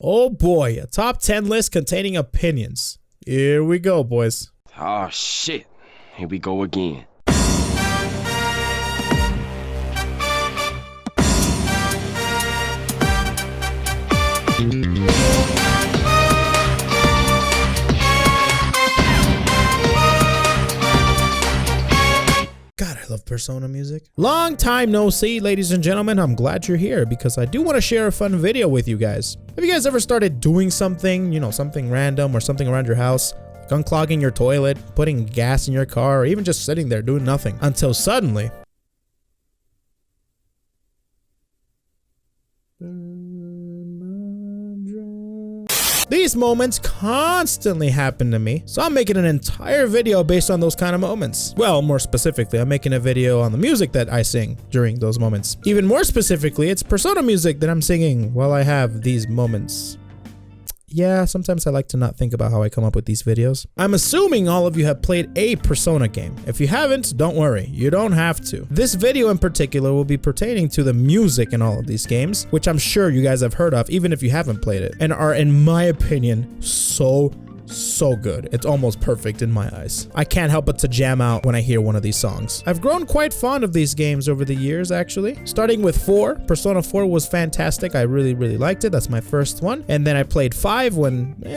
Oh boy, a top 10 list containing opinions. Here we go, boys. Oh shit, here we go again. God, I love Persona music. Long time no see, ladies and gentlemen. I'm glad you're here because I do want to share a fun video with you guys. Have you guys ever started doing something, something random or something around your house? Like unclogging your toilet, putting gas in your car, or even just sitting there doing nothing until suddenly these moments constantly happen to me, so I'm making an entire video based on those kind of moments. Well, more specifically, I'm making a video on the music that I sing during those moments. Even more specifically, it's Persona music that I'm singing while I have these moments. Yeah, sometimes I like to not think about how I come up with these videos. I'm assuming all of you have played a Persona game. If you haven't, don't worry, you don't have to. This video in particular will be pertaining to the music in all of these games, which I'm sure you guys have heard of even if you haven't played it, and are, in my opinion, so good. It's almost perfect in my eyes. I can't help but to jam out when I hear one of these songs. I've grown quite fond of these games over the years, actually. Starting with 4, Persona 4 was fantastic. I really liked it. That's my first one. And then I played 5 a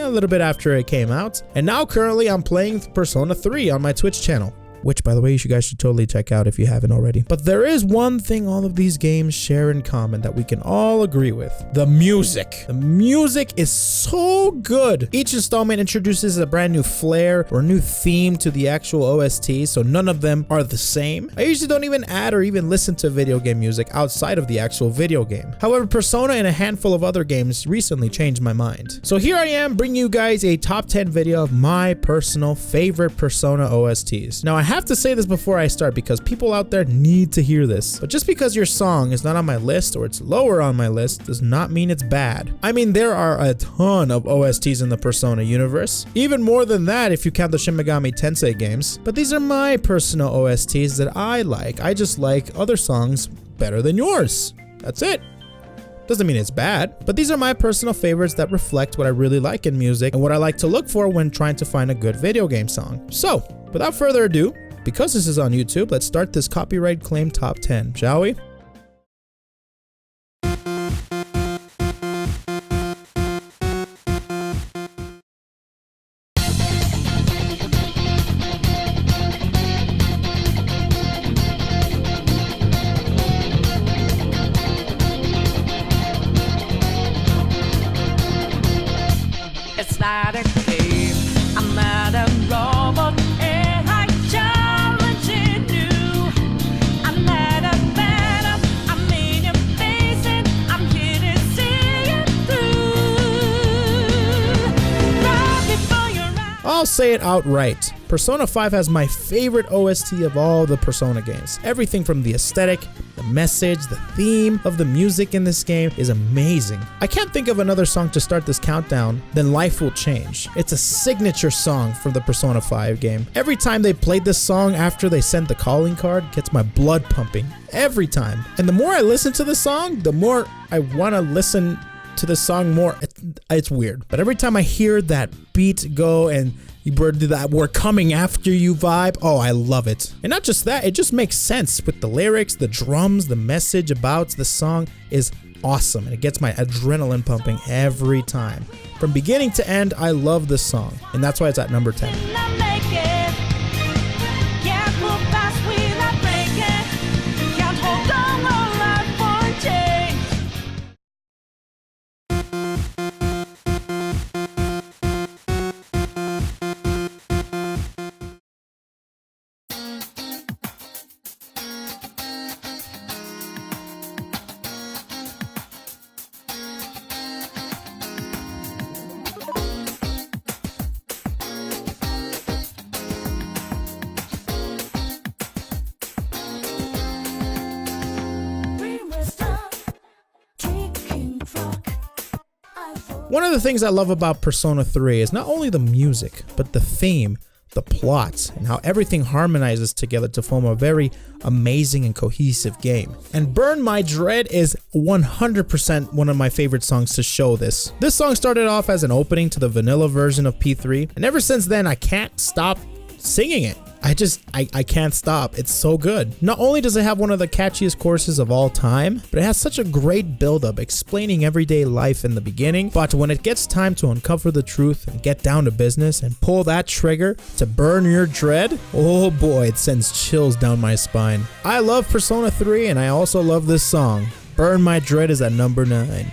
little bit after it came out. And now currently I'm playing Persona 3 on my Twitch channel, which, by the way, you guys should totally check out if you haven't already. But there is one thing all of these games share in common that we can all agree with: the music. The music is so good. Each installment introduces a brand new flair or new theme to the actual OST, so none of them are the same. I usually don't even add or even listen to video game music outside of the actual video game. However, Persona and a handful of other games recently changed my mind. So here I am bringing you guys a top 10 video of my personal favorite Persona OSTs. Now, I have to say this before I start because people out there need to hear this. But just because your song is not on my list or it's lower on my list does not mean it's bad. I mean, there are a ton of OSTs in the Persona universe. Even more than that if you count the Shin Megami Tensei games. But these are my personal OSTs that I like. I just like other songs better than yours. That's it. Doesn't mean it's bad, but these are my personal favorites that reflect what I really like in music and what I like to look for when trying to find a good video game song. So, without further ado, because this is on YouTube, let's start this copyright claim top 10, shall we? It's not a game, I'm not a robot, and I challenge you. I'm not a phantom, I'm in your face and I'm here to see it through. Right before your eyes. I'll say it outright. Persona 5 has my favorite OST of all the Persona games. Everything from the aesthetic, the message, the theme of the music in this game is amazing. I can't think of another song to start this countdown than Life Will Change. It's a signature song from the Persona 5 game. Every time they played this song after they sent the calling card, it gets my blood pumping. Every time. And the more I listen to the song, the more I want to listen to the song more. It's weird. But every time I hear that beat go and we're coming after you vibe, oh, I love it. And not just that, it just makes sense with the lyrics, the drums, the message about the song is awesome. And it gets my adrenaline pumping every time. From beginning to end, I love this song. And that's why it's at number 10. One of the things I love about Persona 3 is not only the music, but the theme, the plots, and how everything harmonizes together to form a very amazing and cohesive game. And Burn My Dread is 100% one of my favorite songs to show this. This song started off as an opening to the vanilla version of P3, and ever since then I can't stop singing it. I can't stop. It's so good. Not only does it have one of the catchiest choruses of all time, but it has such a great build-up explaining everyday life in the beginning, but when it gets time to uncover the truth and get down to business and pull that trigger to burn your dread, oh boy, it sends chills down my spine. I love Persona 3 and I also love this song. Burn My Dread is at number 9.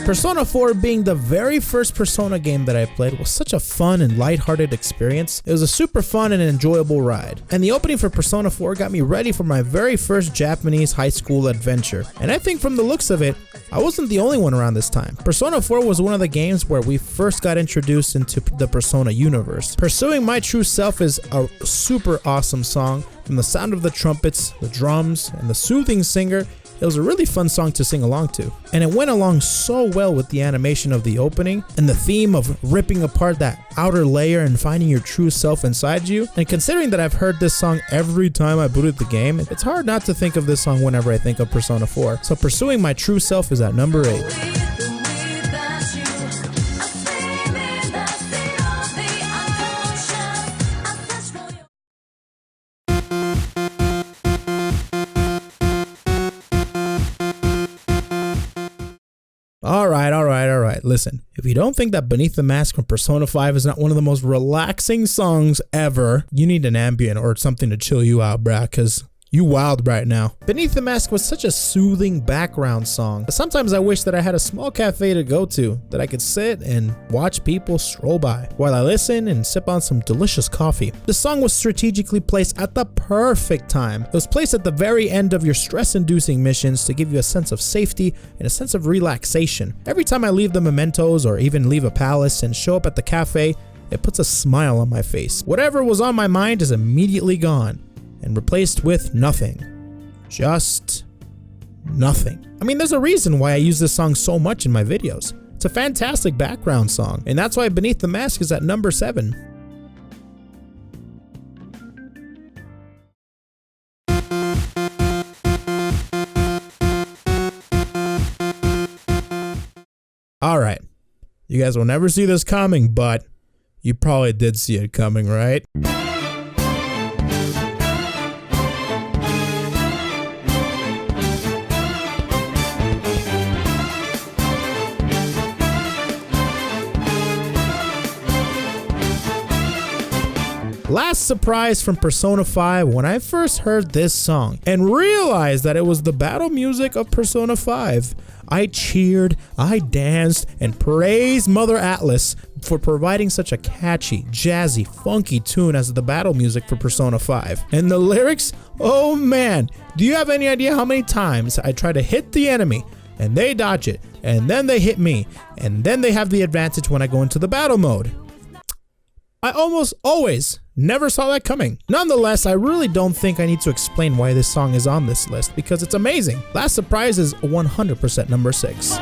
Persona 4 being the very first Persona game that I played was such a fun and lighthearted experience. It was a super fun and enjoyable ride. And the opening for Persona 4 got me ready for my very first Japanese high school adventure. And I think from the looks of it, I wasn't the only one around this time. Persona 4 was one of the games where we first got introduced into the Persona universe. Pursuing My True Self is a super awesome song. From the sound of the trumpets, the drums, and the soothing singer, it was a really fun song to sing along to. And it went along so well with the animation of the opening and the theme of ripping apart that outer layer and finding your true self inside you. And considering that I've heard this song every time I booted the game, it's hard not to think of this song whenever I think of Persona 4. So Pursuing My True Self is at number 8. Alright, listen, if you don't think that Beneath the Mask from Persona 5 is not one of the most relaxing songs ever, you need an Ambien or something to chill you out, bruh, cause you wild right now. Beneath the Mask was such a soothing background song. Sometimes I wish that I had a small cafe to go to that I could sit and watch people stroll by while I listen and sip on some delicious coffee. The song was strategically placed at the perfect time. It was placed at the very end of your stress-inducing missions to give you a sense of safety and a sense of relaxation. Every time I leave the mementos or even leave a palace and show up at the cafe, it puts a smile on my face. Whatever was on my mind is immediately gone and replaced with nothing. Just nothing. I mean, there's a reason why I use this song so much in my videos. It's a fantastic background song, and that's why Beneath the Mask is at number 7. Alright, you guys will never see this coming, but you probably did see it coming, right? Last surprise from Persona 5 when I first heard this song and realized that it was the battle music of Persona 5. I cheered, I danced, and praised Mother Atlas for providing such a catchy, jazzy, funky tune as the battle music for Persona 5. And the lyrics? Oh man, do you have any idea how many times I try to hit the enemy and they dodge it, and then they hit me, and then they have the advantage when I go into the battle mode? I almost always never saw that coming. Nonetheless, I really don't think I need to explain why this song is on this list because it's amazing. Last surprise is 100% number 6.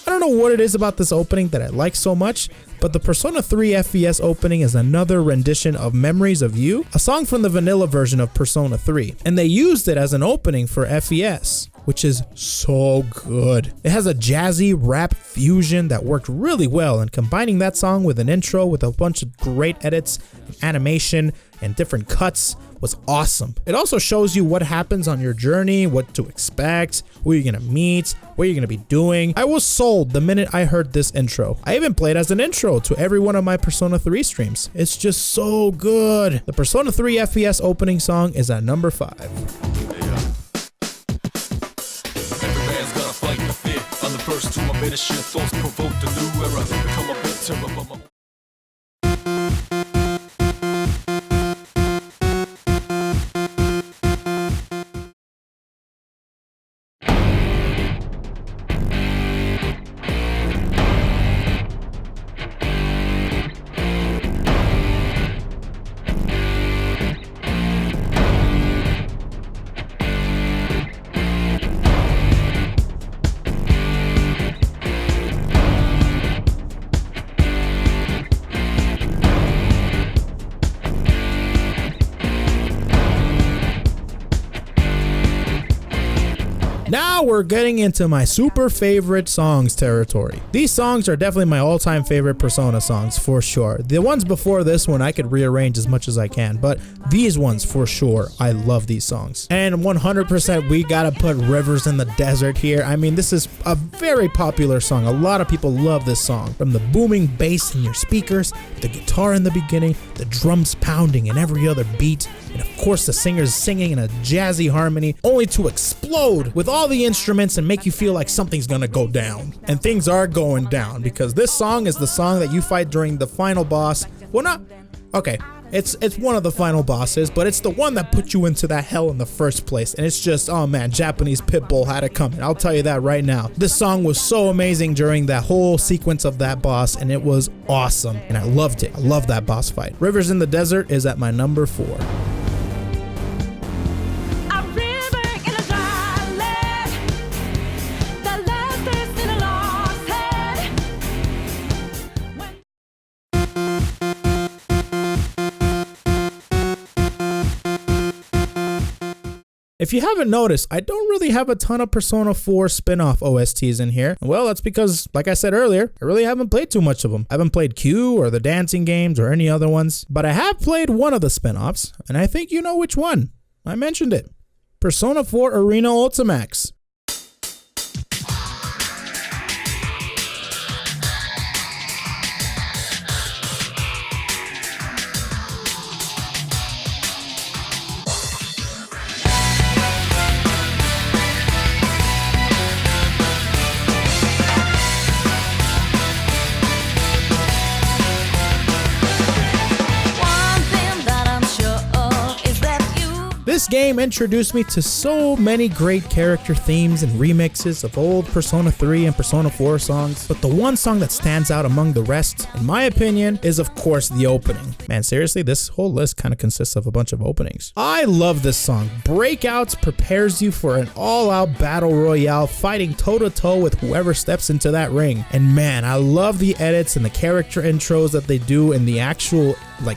I don't know what it is about this opening that I like so much, but the Persona 3 FES Opening is another rendition of Memories of You, a song from the vanilla version of Persona 3, and they used it as an opening for FES, which is so good. It has a jazzy rap fusion that worked really well, and combining that song with an intro with a bunch of great edits, animation, and different cuts was awesome. It also shows you what happens on your journey, what to expect, who you're gonna meet, what you're gonna be doing. I was sold the minute I heard this intro. I even played as an intro to every one of my Persona 3 streams. It's just so good. The Persona 3 FES opening song is at number 5. First to my better shit, thoughts provoke the new era. Become a bit terrible. Now we're getting into my super favorite songs territory. These songs are definitely my all-time favorite Persona songs for sure. The ones before this one I could rearrange as much as I can, but these ones for sure, I love these songs. And 100% we gotta put Rivers in the Desert here. I mean, this is a very popular song. A lot of people love this song. From the booming bass in your speakers, the guitar in the beginning, the drums pounding in every other beat, and of course the singers singing in a jazzy harmony, only to explode with all the instruments and make you feel like something's gonna go down. And things are going down, because this song is the song that you fight during the final boss. Well, not okay, it's one of the final bosses, but it's the one that put you into that hell in the first place. And it's just, oh man, Japanese Pitbull had it coming, I'll tell you that right now. This song was so amazing during that whole sequence of that boss, and it was awesome, and I loved it. I love that boss fight. Rivers in the Desert is at my number 4. If you haven't noticed, I don't really have a ton of Persona 4 spin-off OSTs in here. Well, that's because, like I said earlier, I really haven't played too much of them. I haven't played Q or the dancing games or any other ones, but I have played one of the spin-offs, and I think you know which one. I mentioned it. Persona 4 Arena Ultimax. This game introduced me to so many great character themes and remixes of old Persona 3 and Persona 4 songs, but the one song that stands out among the rest, in my opinion, is of course the opening. Man, seriously, this whole list kind of consists of a bunch of openings. I love this song. Breakouts prepares you for an all-out battle royale, fighting toe-to-toe with whoever steps into that ring. And man, I love the edits and the character intros that they do in the actual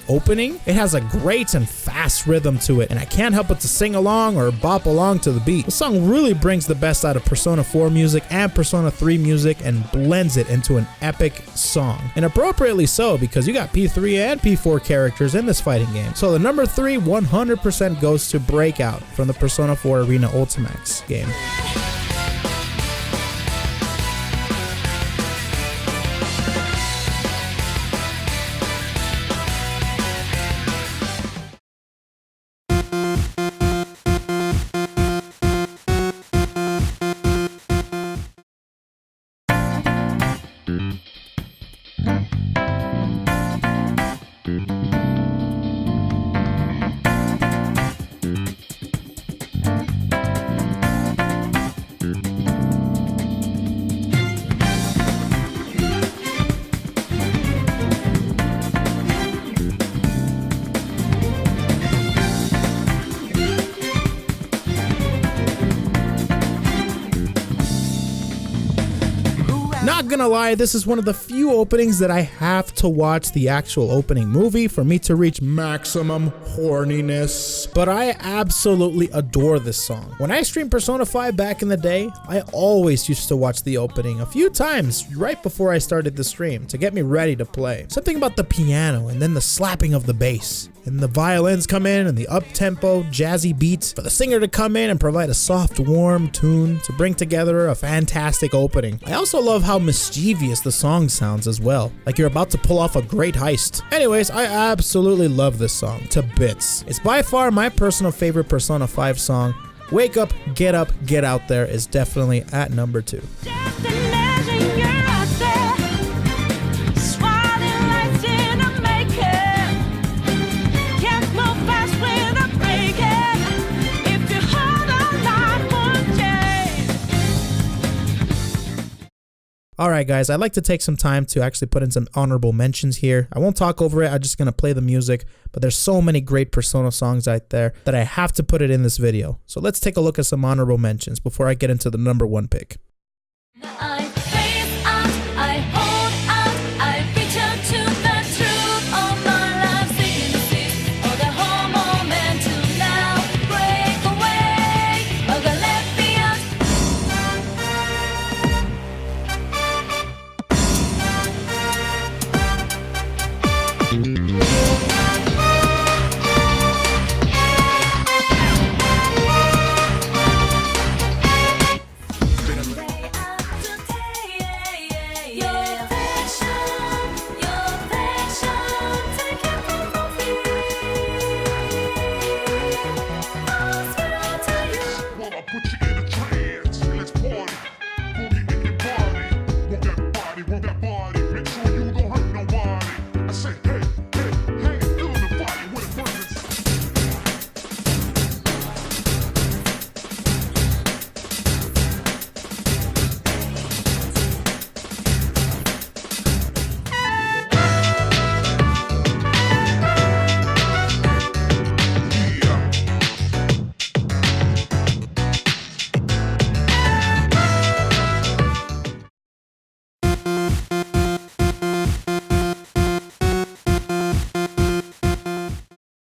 opening. It has a great and fast rhythm to it, and I can't help but to sing along or bop along to the beat. The song really brings the best out of Persona 4 music and Persona 3 music and blends it into an epic song. And appropriately so, because you got P3 and P4 characters in this fighting game. So the number 3 100% goes to Breakout from the Persona 4 Arena Ultimax game. not gonna lie, this is one of the few openings that I have to watch the actual opening movie for me to reach maximum horniness. But I absolutely adore this song. When I streamed Persona 5 back in the day, I always used to watch the opening a few times right before I started the stream to get me ready to play. Something about the piano and then the slapping of the bass and the violins come in and the up-tempo jazzy beats for the singer to come in and provide a soft warm tune to bring together a fantastic opening. I also love how mischievous the song sounds as well, like you're about to pull off a great heist. Anyways, I absolutely love this song to bits. It's by far my personal favorite Persona 5 song. Wake Up, Get Out There is definitely at number 2. Just imagine you're out there, swirling lights in a maker. Can't move fast without breaking. If you hold on, life will change. Alright guys, I'd like to take some time to actually put in some honorable mentions here. I won't talk over it, I'm just gonna play the music, but there's so many great Persona songs out there that I have to put it in this video. So let's take a look at some honorable mentions before I get into the number 1 pick. I face out, I hold out, I reach out to the truth of my life, seeking the seeds of the whole moment to now break away of the left beyond.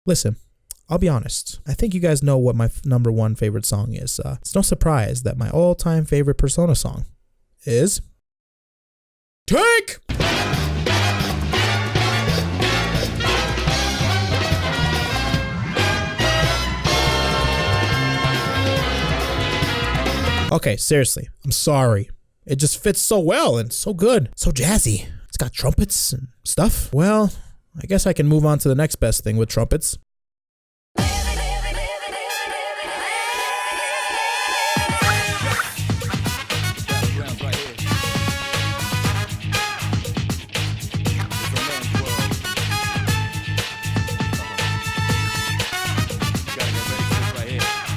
Listen, I'll be honest. I think you guys know what my number 1 favorite song is. It's no surprise that my all-time favorite Persona song is Tank! Okay, seriously, I'm sorry. It just fits so well and so good, so jazzy. It's got trumpets and stuff. Well, I guess I can move on to the next best thing with trumpets.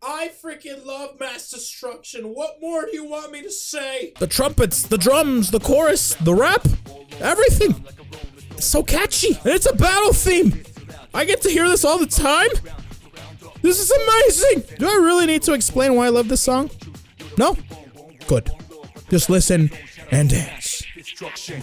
I freaking love mass destruction. What more do you want me to say? The trumpets, the drums, the chorus, the rap, everything. It's so catchy, and it's a battle theme. I get to hear this all the time. This is amazing. Do I really need to explain why I love this song? No? Good. Just listen and dance. Destruction.